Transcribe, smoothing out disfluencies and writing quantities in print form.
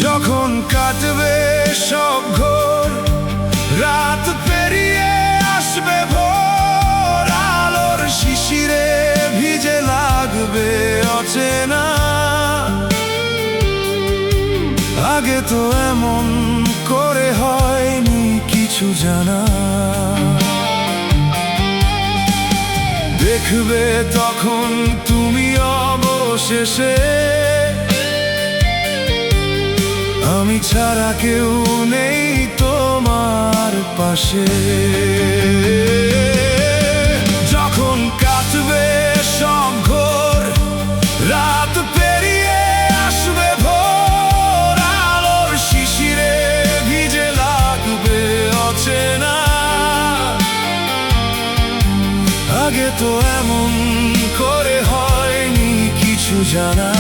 যখন কাটবে সব ঘোর, রাত পেরিয়ে আসবে ভোর, আলোর শিশিরে ভিজে লাগবে অচেনা। আগে তো এমন করে হয়নি কিছু জানা। দেখবে তখন তুমি অবশেষে, আমি ছাড়া কেউ নেই তোমার পাশে। যখন কাটবে সব ঘোর, রাত পেরিয়ে আসবে ভোর, আলোর শিশিরে ভিজে লাগবে অচেনা। আগে তো এমন করে হয়নি কিছু জানা।